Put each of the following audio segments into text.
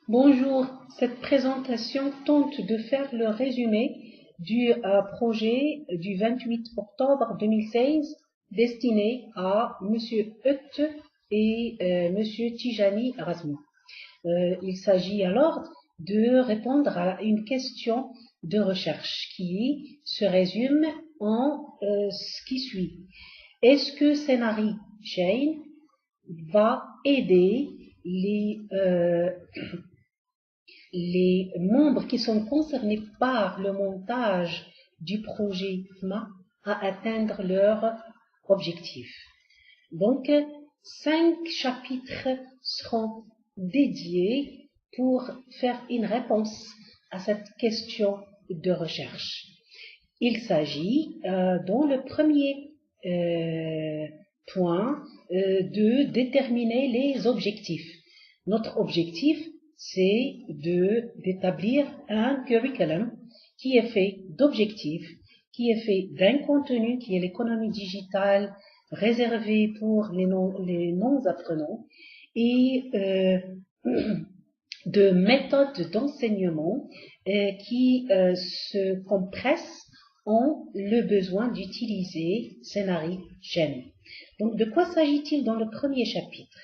Bonjour, cette présentation tente de faire le résumé du projet du 28 octobre 2016 destiné à Monsieur Hutt et Monsieur Tijani Razmi. Il s'agit alors de répondre à une question de recherche qui se résume en ce qui suit. Est-ce que Scénarii Chain va aider les membres qui sont concernés par le montage du projet FMA à atteindre leur objectif? Donc, 5 chapitres seront dédiés pour faire une réponse à cette question de recherche. Il s'agit, dans le premier point, de déterminer les objectifs. Notre objectif, c'est d'établir un curriculum qui est fait d'objectifs, qui est fait d'un contenu qui est l'économie digitale réservée pour les non-apprenants et de méthodes d'enseignement qui se compressent en le besoin d'utiliser Scénarii Chain. Donc, de quoi s'agit-il dans le premier chapitre?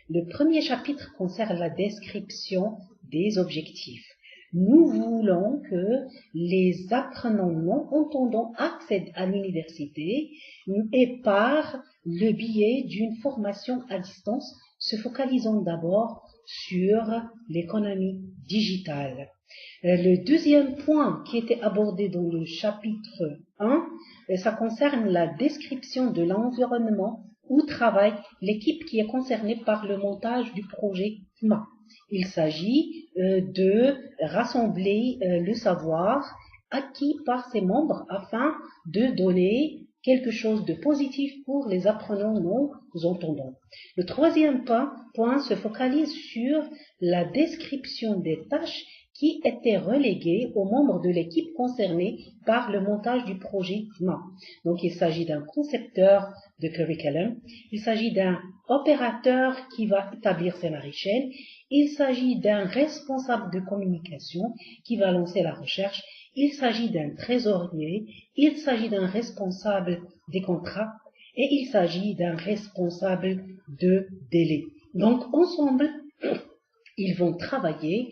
Le premier chapitre concerne la description des objectifs. Nous voulons que les apprenants non entendants accèdent à l'université et par le biais d'une formation à distance, se focalisant d'abord sur l'économie digitale. Le deuxième point qui était abordé dans le chapitre 1, ça concerne la description de l'environnement où travaille l'équipe qui est concernée par le montage du projet FMA. Il s'agit de rassembler le savoir acquis par ses membres afin de donner quelque chose de positif pour les apprenants non entendants. Le troisième point se focalise sur la description des tâches qui étaient reléguées aux membres de l'équipe concernée par le montage du projet FMA. Donc, il s'agit d'un concepteur de curriculum, il s'agit d'un opérateur qui va établir Scénarii Chain, il s'agit d'un responsable de communication qui va lancer la recherche, il s'agit d'un trésorier, il s'agit d'un responsable des contrats et il s'agit d'un responsable de délai. Donc, ensemble, ils vont travailler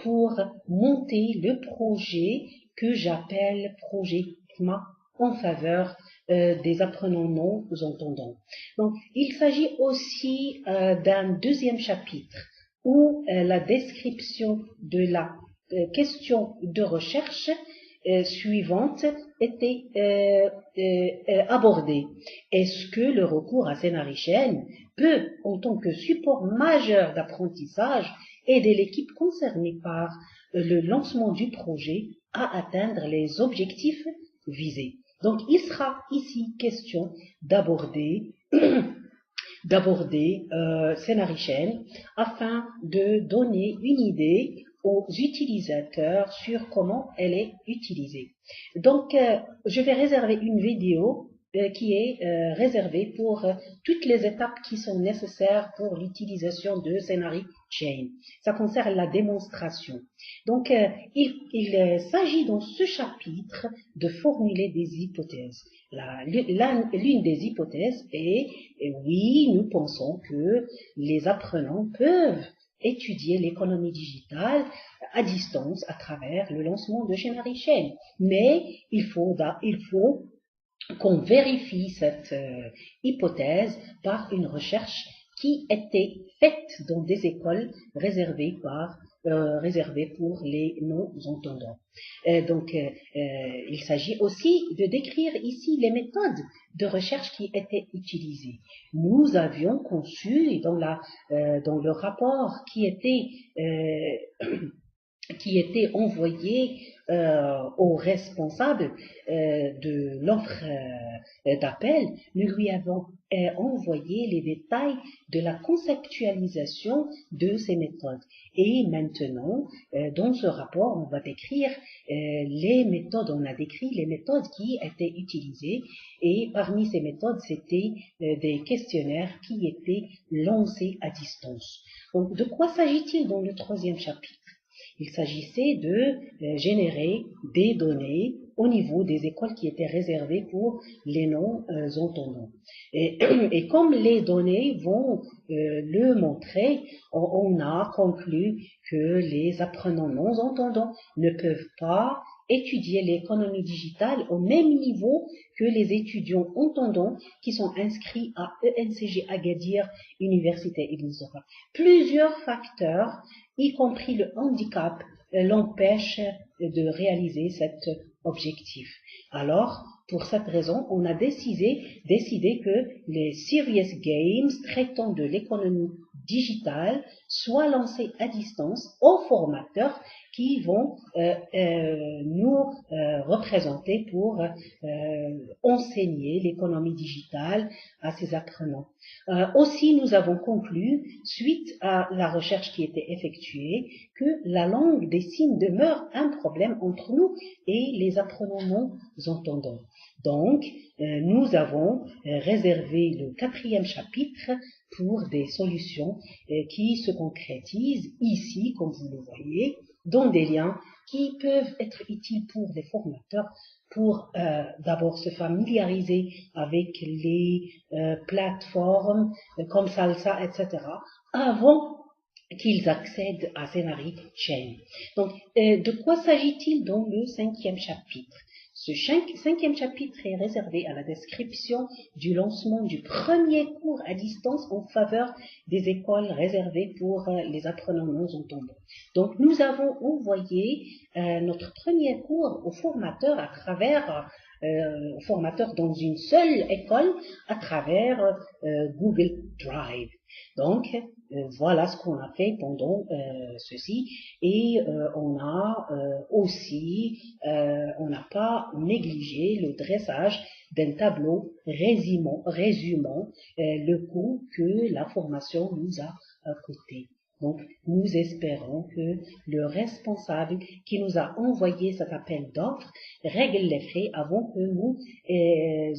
pour monter le projet que j'appelle projet FMA en faveur des apprenants non entendants. Donc, il s'agit aussi d'un deuxième chapitre où la description de la question de recherche suivante était abordée. Est-ce que le recours à Scénarii Chain peut, en tant que support majeur d'apprentissage, aider l'équipe concernée par le lancement du projet à atteindre les objectifs visés? Donc, il sera ici question d'aborder Scénarii Chain afin de donner une idée aux utilisateurs sur comment elle est utilisée. Donc, je vais réserver une vidéo qui est réservée pour toutes les étapes qui sont nécessaires pour l'utilisation de Scénarii Chain. Ça concerne la démonstration. Donc, il s'agit dans ce chapitre de formuler des hypothèses. L'une des hypothèses est, oui, nous pensons que les apprenants peuvent étudier l'économie digitale à distance à travers le lancement de Scénarii Chain. Mais il faut qu'on vérifie cette hypothèse par une recherche qui était faite dans des écoles réservées pour les non-entendants. Donc, il s'agit aussi de décrire ici les méthodes de recherche qui étaient utilisées. Nous avions conçu, dans le rapport qui était qui était envoyé au responsable de l'offre d'appel, nous lui avons envoyé les détails de la conceptualisation de ces méthodes. Et maintenant, dans ce rapport, on va décrire les méthodes, on a décrit les méthodes qui étaient utilisées, et parmi ces méthodes, c'était des questionnaires qui étaient lancés à distance. Donc, de quoi s'agit-il dans le troisième chapitre? Il s'agissait de générer des données au niveau des écoles qui étaient réservées pour les non-entendants. Et comme les données vont le montrer, on a conclu que les apprenants non-entendants ne peuvent pas étudier l'économie digitale au même niveau que les étudiants entendants qui sont inscrits à ENCG Agadir, Université Ibn Zofar. Plusieurs facteurs, y compris le handicap, l'empêchent de réaliser cet objectif. Alors, pour cette raison, on a décidé que les Serious Games traitant de l'économie digitale soient lancés à distance aux formateurs qui vont nous représenter pour enseigner l'économie digitale à ces apprenants. Aussi, nous avons conclu, suite à la recherche qui était effectuée, que la langue des signes demeure un problème entre nous et les apprenants non-entendants. Donc, nous avons réservé le 4e chapitre pour des solutions qui se concrétisent ici, comme vous le voyez, dans des liens qui peuvent être utiles pour les formateurs pour d'abord se familiariser avec les plateformes comme Salsa, etc., avant qu'ils accèdent à Zenari Chain. Donc, de quoi s'agit-il dans le 5e chapitre? Ce 5e chapitre est réservé à la description du lancement du premier cours à distance en faveur des écoles réservées pour les apprenants non-entendants. Donc, nous avons envoyé notre premier cours aux formateurs à travers formateurs dans une seule école à travers Google Drive. Donc, voilà ce qu'on a fait pendant ceci, et on n'a pas négligé le dressage d'un tableau résumant le coût que la formation nous a coûté. Donc, nous espérons que le responsable qui nous a envoyé cet appel d'offres règle les frais avant que nous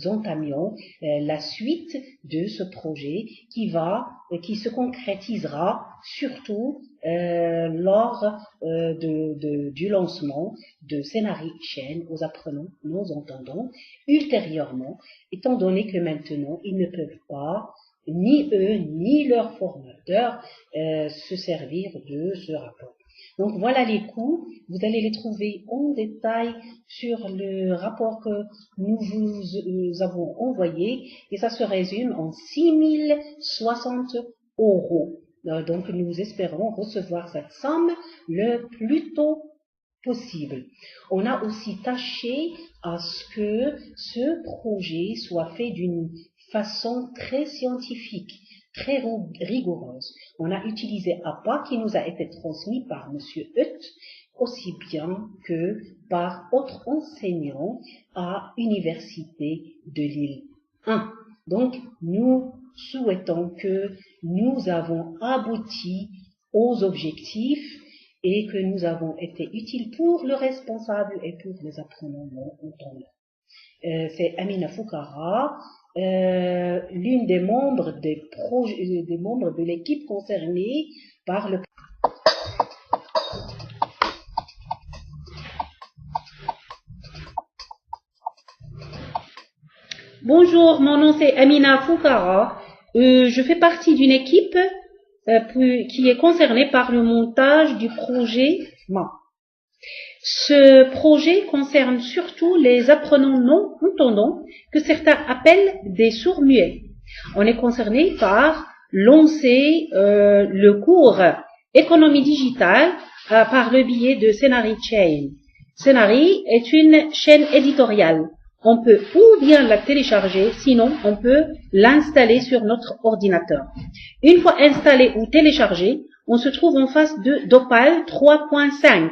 entamions la suite de ce projet qui se concrétisera surtout lors du lancement de Zenari Chain aux apprenants non-entendants ultérieurement, étant donné que maintenant ils ne peuvent pas, ni eux, ni leurs formateurs, se servir de ce rapport. Donc voilà les coûts, vous allez les trouver en détail sur le rapport que nous vous avons envoyé, et ça se résume en 6060 €. Donc nous espérons recevoir cette somme le plus tôt possible. On a aussi tâché à ce que ce projet soit fait d'une façon très scientifique, très rigoureuse. On a utilisé APA qui nous a été transmis par M. Hutt, aussi bien que par autres enseignants à l'Université de Lille 1. Donc, nous souhaitons que nous avons abouti aux objectifs et que nous avons été utiles pour le responsable et pour les apprenants non-entendants. C'est Amina Foukara, l'une des membres de l'équipe concernée par le... Bonjour, mon nom c'est Amina Foukara. Je fais partie d'une équipe qui est concernée par le montage du projet MA. Ce projet concerne surtout les apprenants non-entendants que certains appellent des sourds-muets. On est concerné par lancer le cours économie digitale par le biais de Zenari Chain. Zenari est une chaîne éditoriale. On peut ou bien la télécharger, sinon on peut l'installer sur notre ordinateur. Une fois installé ou téléchargé, on se trouve en face de Drupal 3.5.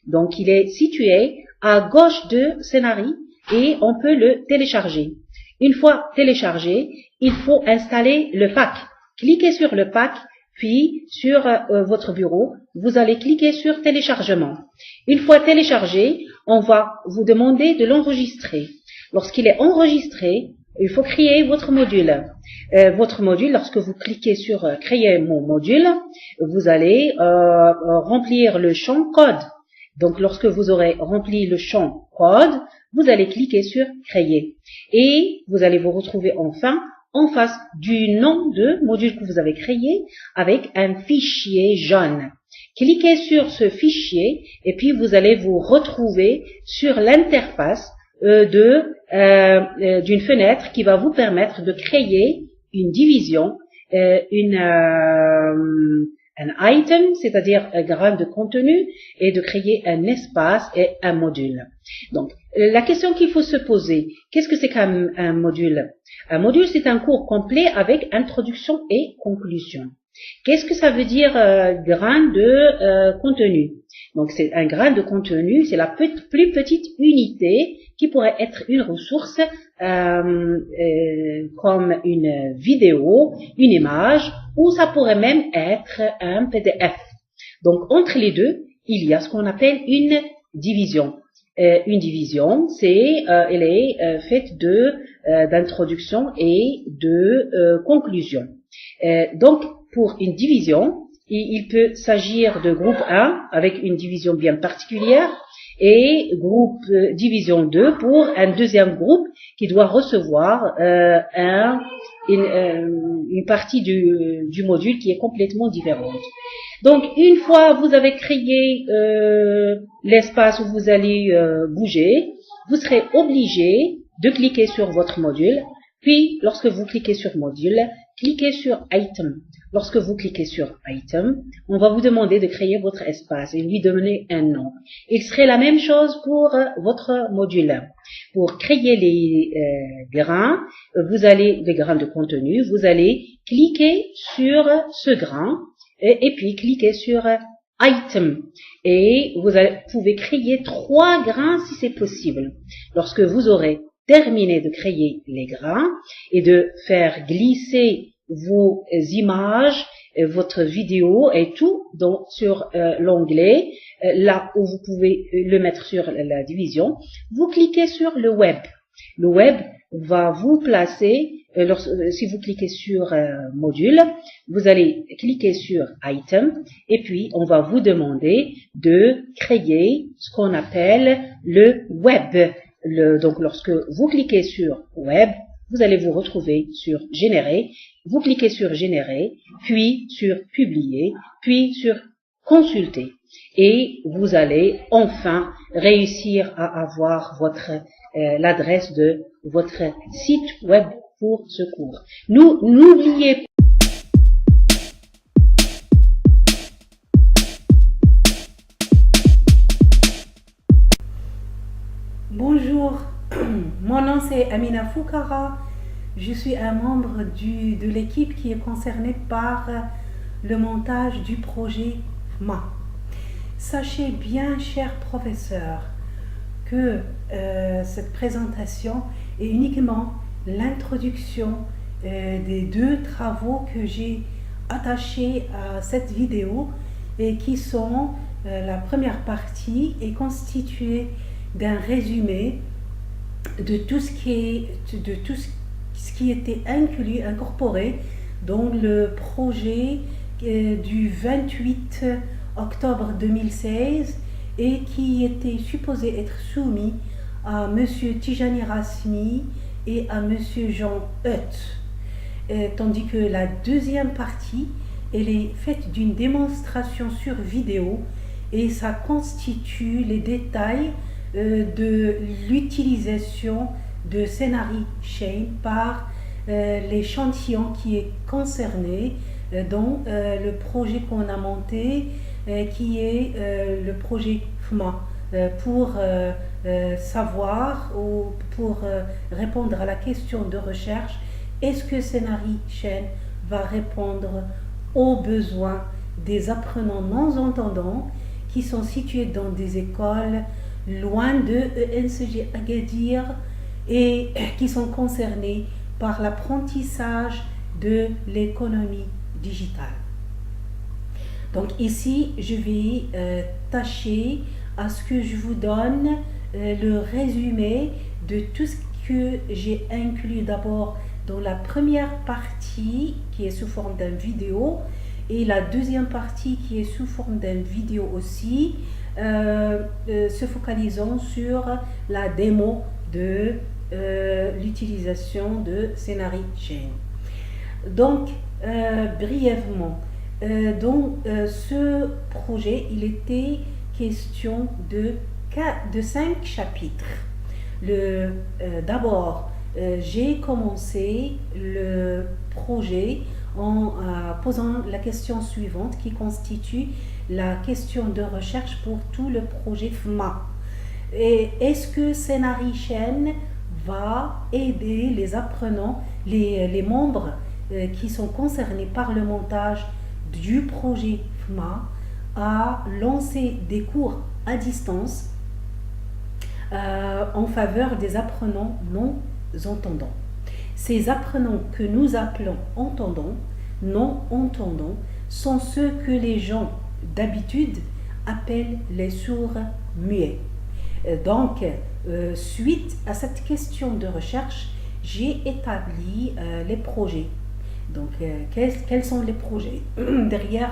Donc, il est situé à gauche de Scénarii et on peut le télécharger. Une fois téléchargé, il faut installer le pack. Cliquez sur le pack, puis sur votre bureau, vous allez cliquer sur téléchargement. Une fois téléchargé, on va vous demander de l'enregistrer. Lorsqu'il est enregistré, il faut créer votre module. Lorsque vous cliquez sur créer mon module, vous allez remplir le champ code. Donc, lorsque vous aurez rempli le champ code, vous allez cliquer sur créer. Et vous allez vous retrouver enfin en face du nom de module que vous avez créé avec un fichier jaune. Cliquez sur ce fichier et puis vous allez vous retrouver sur l'interface d'une fenêtre qui va vous permettre de créer une division, un item, c'est-à-dire un grain de contenu, et de créer un espace et un module. Donc, la question qu'il faut se poser, qu'est-ce que c'est qu'un module? Un module, c'est un cours complet avec introduction et conclusion. Qu'est-ce que ça veut dire grain de contenu? Donc, c'est un grain de contenu, c'est la plus petite unité qui pourrait être une ressource comme une vidéo, une image, ou ça pourrait même être un PDF. Donc, entre les deux, il y a ce qu'on appelle une division. Une division, elle est faite d'introduction et de conclusion. Donc, pour une division, il peut s'agir de groupe 1 avec une division bien particulière et groupe division 2 pour un deuxième groupe qui doit recevoir une partie du module qui est complètement différente. Donc, une fois vous avez créé l'espace où vous allez bouger, vous serez obligé de cliquer sur votre module. Puis, lorsque vous cliquez sur module, cliquez sur item. Lorsque vous cliquez sur item, on va vous demander de créer votre espace et lui donner un nom. Il serait la même chose pour votre module. Pour créer les grains, les grains de contenu, vous allez cliquer sur ce grain et puis cliquer sur item. Et vous pouvez créer 3 grains si c'est possible. Lorsque vous aurez terminé de créer les grains et de faire glisser vos images, votre vidéo et tout sur l'onglet, là où vous pouvez le mettre sur la division, vous cliquez sur le web. Le web va vous placer, si vous cliquez sur module, vous allez cliquer sur item et puis on va vous demander de créer ce qu'on appelle le web. Donc lorsque vous cliquez sur web, vous allez vous retrouver sur générer, vous cliquez sur générer, puis sur publier, puis sur consulter. Et vous allez enfin réussir à avoir l'adresse de votre site web pour ce cours. N'oubliez pas. Bonjour, mon nom c'est Amina Foukara. Je suis un membre de l'équipe qui est concernée par le montage du projet FMA. Sachez bien, chers professeurs, que cette présentation est uniquement l'introduction des 2 travaux que j'ai attachés à cette vidéo et qui sont la première partie est constituée d'un résumé de tout ce qui était incorporé dans le projet du 28 octobre 2016 et qui était supposé être soumis à M. Tijani Rasmi et à M. Jean Hutt. Tandis que la deuxième partie, elle est faite d'une démonstration sur vidéo et ça constitue les détails de l'utilisation de Scénarii Chain par l'échantillon qui est concerné dans le projet qu'on a monté qui est le projet FMA pour savoir ou pour répondre à la question de recherche, est-ce que Scénarii Chain va répondre aux besoins des apprenants non-entendants qui sont situés dans des écoles loin de ENCG Agadir et qui sont concernés par l'apprentissage de l'économie digitale. Donc ici, je vais tâcher à ce que je vous donne le résumé de tout ce que j'ai inclus d'abord dans la première partie qui est sous forme d'une vidéo et la deuxième partie qui est sous forme d'une vidéo aussi, se focalisant sur la démo de l'utilisation de Scénarii Chain. Donc, brièvement, dans ce projet, il était question de 5 chapitres. D'abord, j'ai commencé le projet en posant la question suivante qui constitue la question de recherche pour tout le projet FMA. Et est-ce que Scénarii Chain va aider les apprenants, les membres qui sont concernés par le montage du projet FMA à lancer des cours à distance en faveur des apprenants non-entendants. Ces apprenants que nous appelons entendants, non-entendants, sont ceux que les gens d'habitude appellent les sourds muets. Donc, suite à cette question de recherche, j'ai établi les projets. Donc, quels sont les projets derrière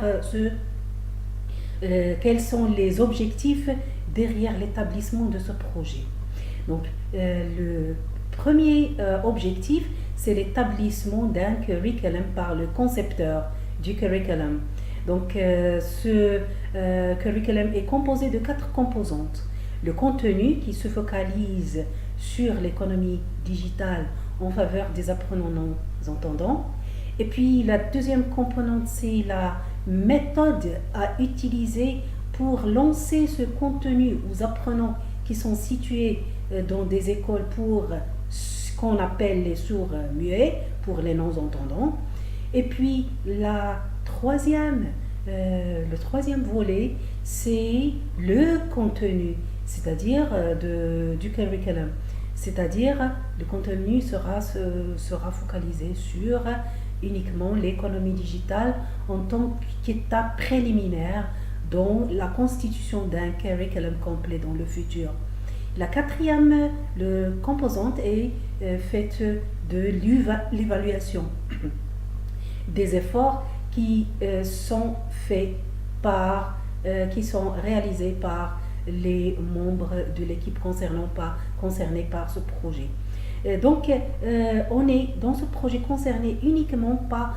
quels sont les objectifs derrière l'établissement de ce projet? Donc, le premier objectif, c'est l'établissement d'un curriculum par le concepteur du curriculum. Donc, ce curriculum est composé de 4 composantes. Le contenu qui se focalise sur l'économie digitale en faveur des apprenants non-entendants. Et puis, la deuxième composante, c'est la méthode à utiliser pour lancer ce contenu aux apprenants qui sont situés dans des écoles pour ce qu'on appelle les sourds muets, pour les non-entendants. Et puis, le troisième volet, c'est le contenu, c'est-à-dire du curriculum. C'est-à-dire, le contenu sera focalisé sur uniquement l'économie digitale en tant qu'étape préliminaire dans la constitution d'un curriculum complet dans le futur. La quatrième composante est faite de l'évaluation des efforts qui sont réalisés par les membres de l'équipe concernée par ce projet. Donc, on est dans ce projet concerné uniquement par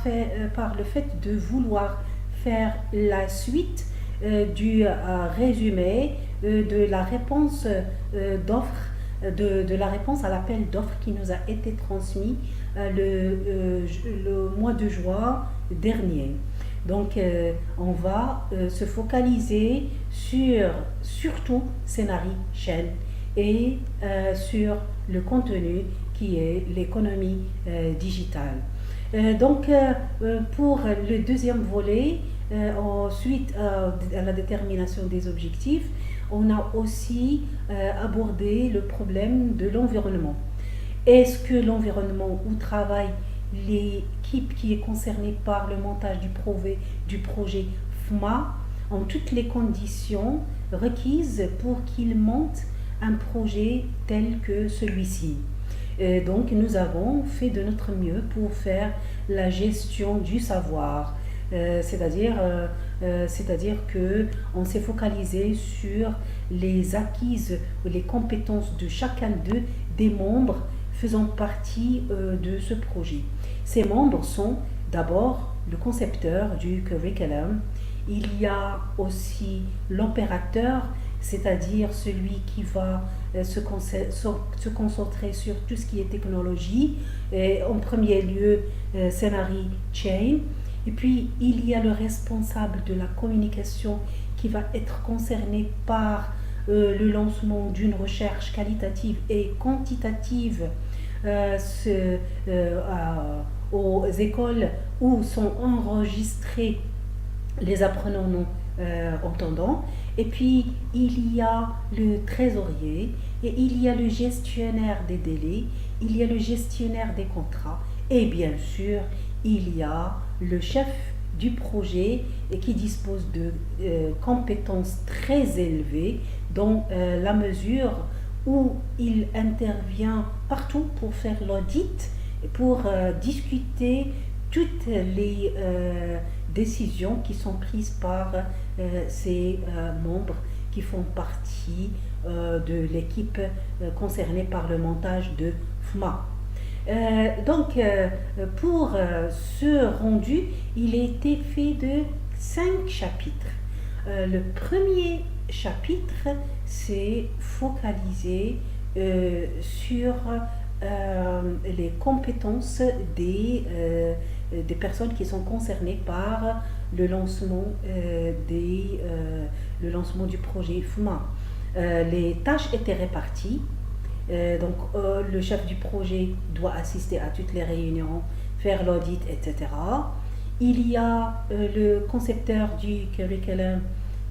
le fait de vouloir faire la suite du résumé de la réponse d'offre, de la réponse à l'appel d'offres qui nous a été transmis le mois de juin dernier. Donc, on va se focaliser surtout Scénarii Chain et sur le contenu qui est l'économie digitale. Donc, pour le deuxième volet, suite à la détermination des objectifs, on a aussi abordé le problème de l'environnement. Est-ce que l'environnement où travaille l'équipe qui est concernée par le montage du projet FMA ont toutes les conditions requises pour qu'il monte un projet tel que celui-ci? Donc, nous avons fait de notre mieux pour faire la gestion du savoir, c'est-à-dire que on s'est focalisé sur les acquises ou les compétences de chacun des membres faisant partie de ce projet. Ces membres sont d'abord le concepteur du curriculum, il y a aussi l'opérateur, c'est-à-dire celui qui va se concentrer sur tout ce qui est technologie, et en premier lieu Scénarii Chain. Et puis il y a le responsable de la communication qui va être concerné par le lancement d'une recherche qualitative et quantitative aux écoles où sont enregistrés les apprenants non entendants. Et puis, il y a le trésorier et il y a le gestionnaire des délais, il y a le gestionnaire des contrats et bien sûr, il y a le chef du projet et qui dispose de compétences très élevées dans la mesure où il intervient partout pour faire l'audit et pour discuter toutes les décisions qui sont prises par ces membres qui font partie de l'équipe concernée par le montage de FMA. Donc, pour ce rendu, il a été fait de 5 chapitres. Le premier chapitre, c'est focalisé sur les compétences des personnes qui sont concernées par le lancement, le lancement du projet FMA. Les tâches étaient réparties. Donc, le chef du projet doit assister à toutes les réunions, faire l'audit, etc. Il y a le concepteur du curriculum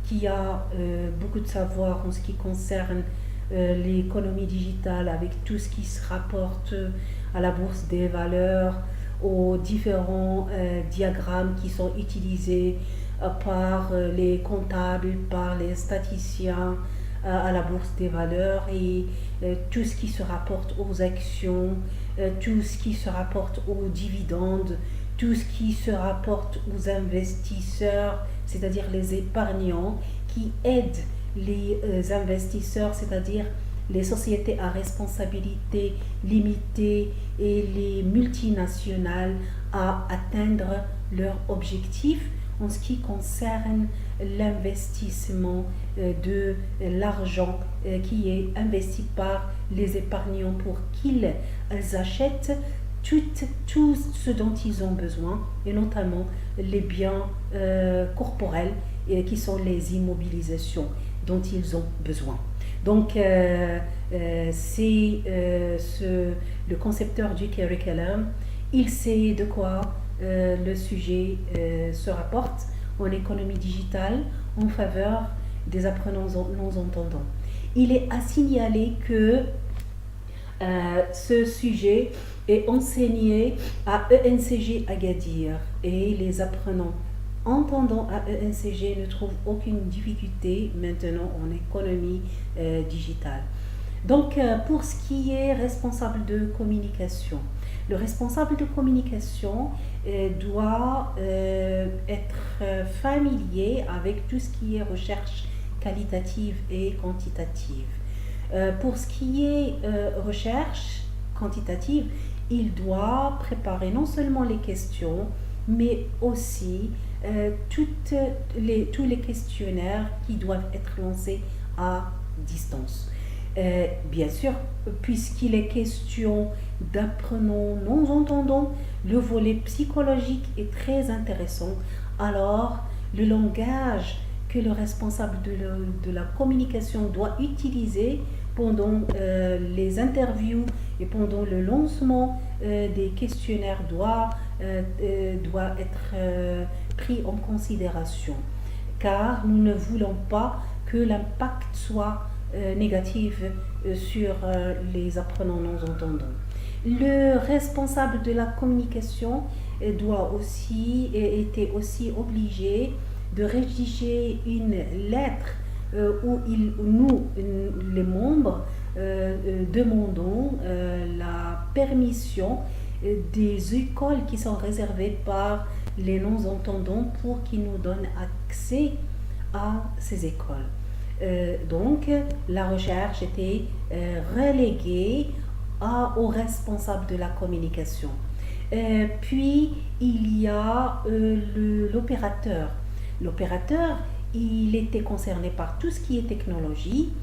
qui a beaucoup de savoir en ce qui concerne l'économie digitale avec tout ce qui se rapporte à la bourse des valeurs, aux différents diagrammes qui sont utilisés par les comptables, par les statisticiens à la bourse des valeurs et tout ce qui se rapporte aux actions, tout ce qui se rapporte aux dividendes, tout ce qui se rapporte aux investisseurs, c'est-à-dire les épargnants qui aident les investisseurs, c'est-à-dire les sociétés à responsabilité limitée et les multinationales à atteindre leurs objectifs en ce qui concerne l'investissement de l'argent qui est investi par les épargnants pour qu'ils achètent tout ce dont ils ont besoin et notamment les biens corporels qui sont les immobilisations dont ils ont besoin. Donc, c'est le concepteur du curriculum, il sait de quoi le sujet se rapporte en économie digitale en faveur des apprenants non-entendants. Il est à signaler que ce sujet est enseigné à ENCG Agadir et les apprenants entendants à ENCG ne trouvent aucune difficulté maintenant en économie digitale. Donc, pour ce qui est responsable de communication, le responsable de communication doit être familier avec tout ce qui est recherche qualitative et quantitative. Pour ce qui est recherche quantitative, il doit préparer non seulement les questions, mais aussi tous les questionnaires qui doivent être lancés à distance. Bien sûr, puisqu'il est question d'apprenants non-entendants, le volet psychologique est très intéressant. Alors, le langage que le responsable de la communication doit utiliser pendant les interviews et pendant le lancement des questionnaires doit être pris en considération, car nous ne voulons pas que l'impact soit négatif sur les apprenants non-entendants. Le responsable de la communication était aussi obligé de rédiger une lettre où nous, les membres, demandons la permission des écoles qui sont réservées par les non-entendants pour qu'ils nous donnent accès à ces écoles. Donc, la recherche était reléguée aux responsables de la communication. Puis, il y a l'opérateur. L'opérateur, il était concerné par tout ce qui est technologie.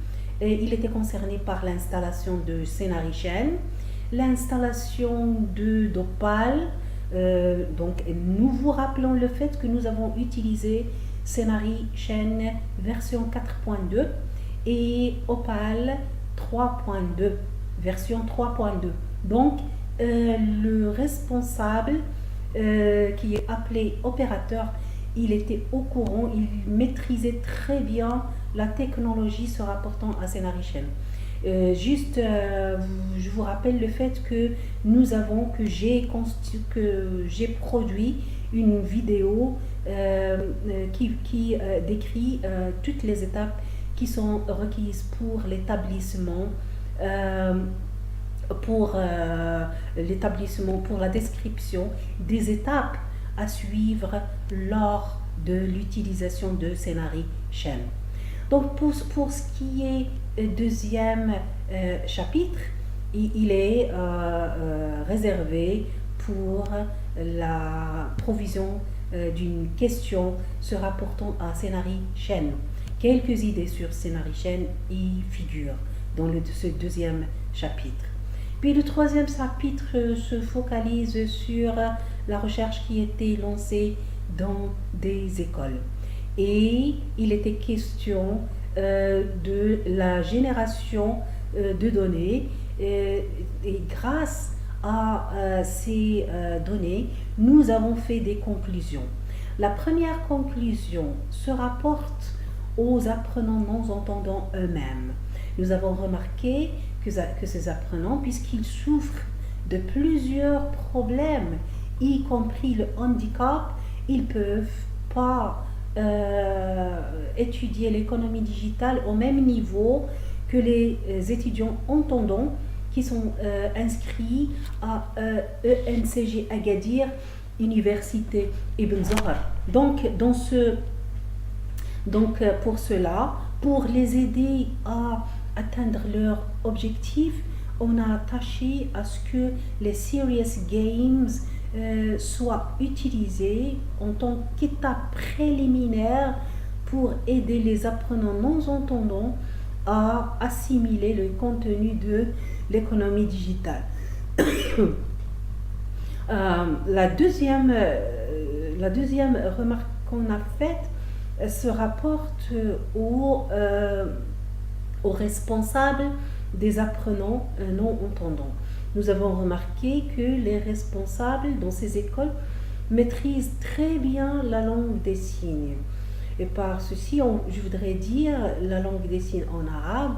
Il était concerné par l'installation de ScenariChain, l'installation d'Opal. Donc, nous vous rappelons le fait que nous avons utilisé ScenariChain version 4.2 et Opal 3.2, version 3.2. Donc, le responsable qui est appelé opérateur il était au courant, il maîtrisait très bien la technologie se rapportant à Scénarichen. Je vous rappelle le fait que j'ai produit une vidéo qui décrit toutes les étapes qui sont requises pour l'établissement, pour la description des étapes à suivre lors de l'utilisation de Scénarichen. Donc pour ce qui est deuxième chapitre, il est réservé pour la provision d'une question se rapportant à Scénarichen. Quelques idées sur Scénarichen y figurent dans ce deuxième chapitre. Puis le troisième chapitre se focalise sur la recherche qui était lancée dans des écoles. Et il était question de la génération de données et grâce à ces données, nous avons fait des conclusions. La première conclusion se rapporte aux apprenants non-entendants eux-mêmes. Nous avons remarqué que ces apprenants, puisqu'ils souffrent de plusieurs problèmes, y compris le handicap, ils ne peuvent pas étudier l'économie digitale au même niveau que les étudiants entendants qui sont inscrits à ENCG Agadir, Université Ibn Zahar. Donc pour cela, pour les aider à atteindre leur objectif, on a tâché à ce que les Serious Games soient utilisés en tant qu'étape préliminaire pour aider les apprenants non-entendants à assimiler le contenu de l'économie digitale. La deuxième remarque qu'on a faite se rapporte aux responsables des apprenants non-entendants. Nous avons remarqué que les responsables dans ces écoles maîtrisent très bien la langue des signes. Et par ceci, je voudrais dire la langue des signes en arabe,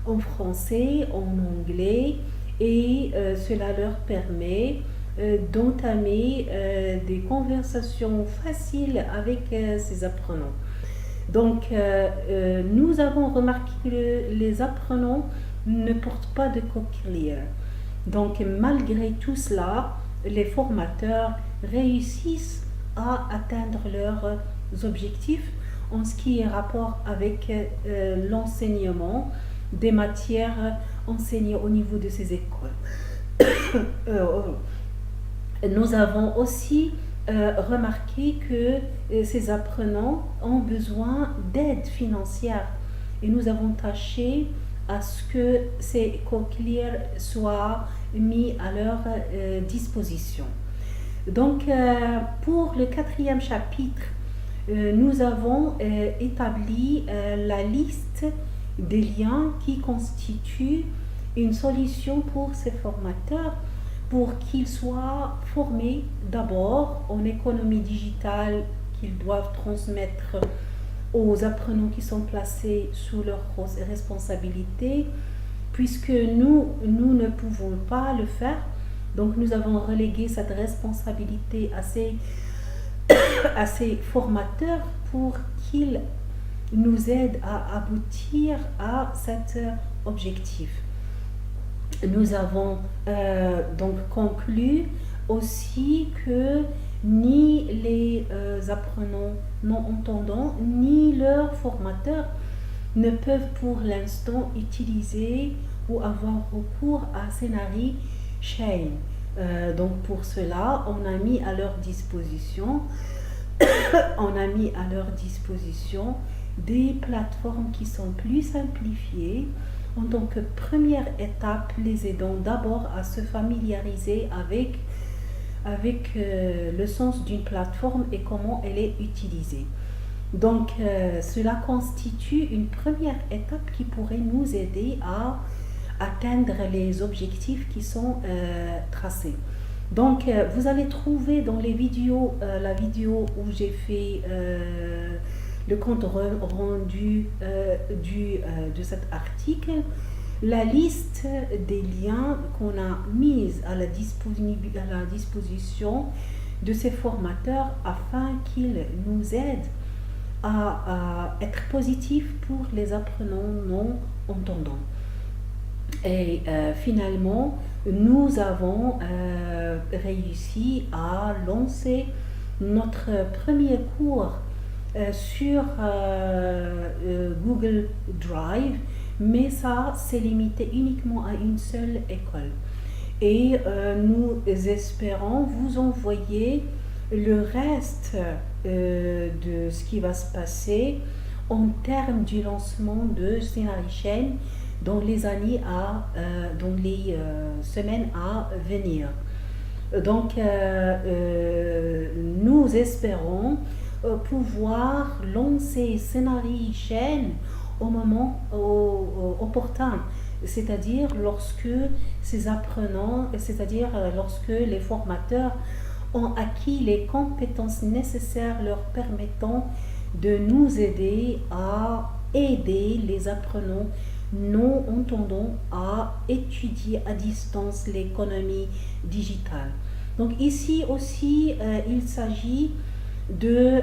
en français, en anglais, et cela leur permet d'entamer des conversations faciles avec ces apprenants. Donc, nous avons remarqué que les apprenants ne portent pas de cochlear. Donc, malgré tout cela, les formateurs réussissent à atteindre leurs objectifs en ce qui est rapport avec l'enseignement des matières enseignées au niveau de ces écoles. Nous avons aussi remarqué que ces apprenants ont besoin d'aide financière et nous avons tâché à ce que ces cochlear soient mis à leur disposition. Donc, pour le quatrième chapitre, nous avons établi la liste des liens qui constituent une solution pour ces formateurs pour qu'ils soient formés d'abord en économie digitale qu'ils doivent transmettre aux apprenants qui sont placés sous leur responsabilité, puisque nous ne pouvons pas le faire. Donc nous avons relégué cette responsabilité à ces formateurs pour qu'ils nous aident à aboutir à cet objectif. Nous avons donc conclu aussi que ni les apprenants non-entendants ni leurs formateurs ne peuvent pour l'instant utiliser ou avoir recours à Scénarichen. Donc pour cela, on a mis à leur disposition des plateformes qui sont plus simplifiées en tant que première étape, les aidant d'abord à se familiariser avec le sens d'une plateforme et comment elle est utilisée. Donc cela constitue une première étape qui pourrait nous aider à atteindre les objectifs qui sont tracés. Donc, vous allez trouver dans les vidéos, la vidéo où j'ai fait le compte rendu de cet article, la liste des liens qu'on a mis à la disposition de ces formateurs afin qu'ils nous aident à être positifs pour les apprenants non entendants. Et finalement, nous avons réussi à lancer notre premier cours sur Google Drive, mais ça s'est limité uniquement à une seule école. Et nous espérons vous envoyer le reste de ce qui va se passer en termes du lancement de Scénarichain dans les semaines à venir. Donc, nous espérons pouvoir lancer Scénarichain au moment opportun, c'est-à-dire lorsque ces apprenants, c'est-à-dire lorsque les formateurs ont acquis les compétences nécessaires leur permettant de nous aider à aider les apprenants non entendants à étudier à distance l'économie digitale. Donc ici aussi, il s'agit de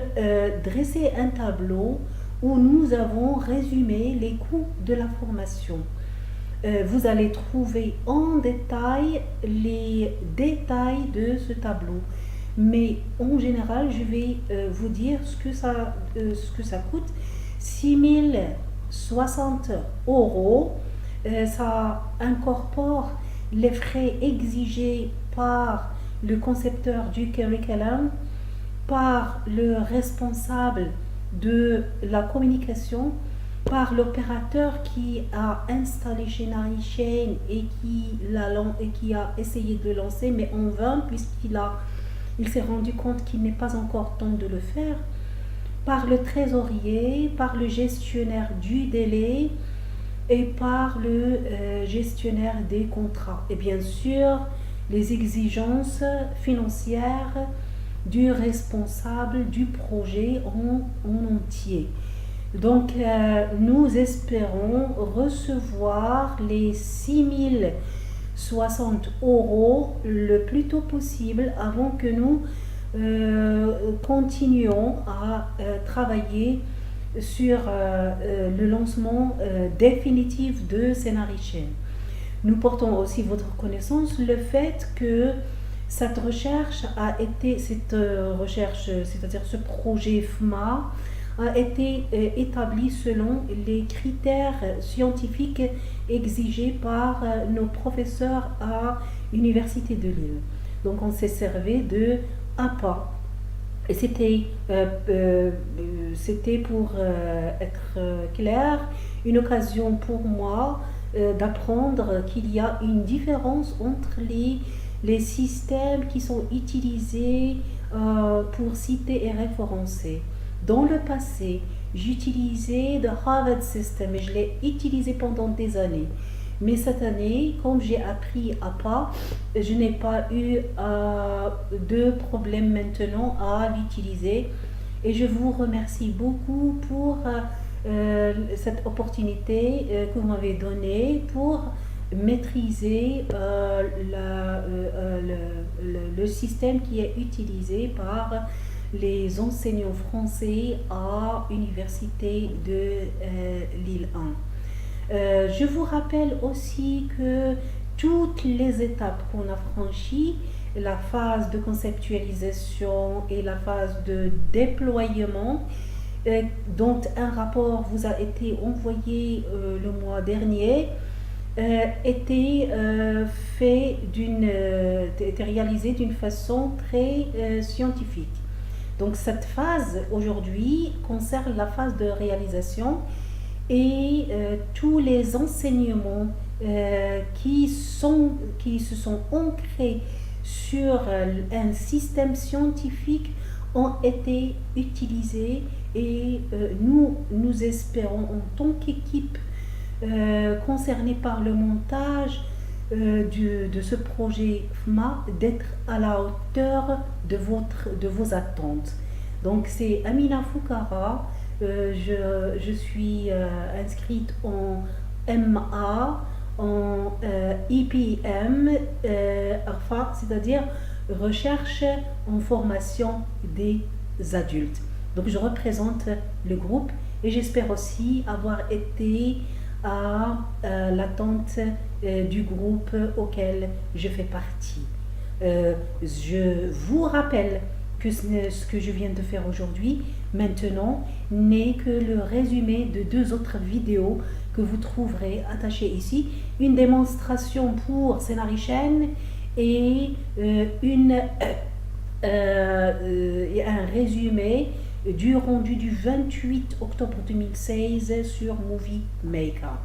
dresser un tableau où nous avons résumé les coûts de la formation. Vous allez trouver en détail les détails de ce tableau. Mais en général, je vais vous dire ce que ça coûte. 6 060 €. Ça incorpore les frais exigés par le concepteur du curriculum, par le responsable de la communication, par l'opérateur qui a installé Scénarichain et qui a essayé de lancer, mais en vain, puisqu'il s'est rendu compte qu'il n'est pas encore temps de le faire, par le trésorier, par le gestionnaire du délai et par le gestionnaire des contrats. Et bien sûr, les exigences financières du responsable du projet en entier. Donc, nous espérons recevoir les 6 060 € le plus tôt possible avant que nous continuons à travailler sur le lancement définitif de Scénarichain. Nous portons aussi votre connaissance le fait que cette recherche, c'est-à-dire ce projet FMA, a été établi selon les critères scientifiques exigés par nos professeurs à l'Université de Lille. Donc on s'est servi de APA. Et c'était pour être clair, une occasion pour moi d'apprendre qu'il y a une différence entre les systèmes qui sont utilisés pour citer et référencer. Dans le passé, j'utilisais le Harvard System et je l'ai utilisé pendant des années. Mais cette année, comme j'ai appris APA, je n'ai pas eu de problème maintenant à l'utiliser. Et je vous remercie beaucoup pour cette opportunité que vous m'avez donnée pour maîtriser le système qui est utilisé par les enseignants français à l'Université de Lille 1. Je vous rappelle aussi que toutes les étapes qu'on a franchies, la phase de conceptualisation et la phase de déploiement, dont un rapport vous a été envoyé le mois dernier, était réalisé d'une façon très scientifique. Donc cette phase aujourd'hui concerne la phase de réalisation et tous les enseignements qui se sont ancrés sur un système scientifique ont été utilisés et nous espérons en tant qu'équipe concernée par le montage de ce projet FMA d'être à la hauteur de vos attentes. Donc c'est Amina Foukara, je suis inscrite en MA, en IPM, c'est-à-dire recherche en formation des adultes. Donc je représente le groupe et j'espère aussi avoir été à l'attente du groupe auquel je fais partie. Je vous rappelle que ce que je viens de faire aujourd'hui, maintenant, n'est que le résumé de 2 autres vidéos que vous trouverez attachées ici. Une démonstration pour Scénaricène et un résumé du rendu du 28 octobre 2016 sur Movie Maker.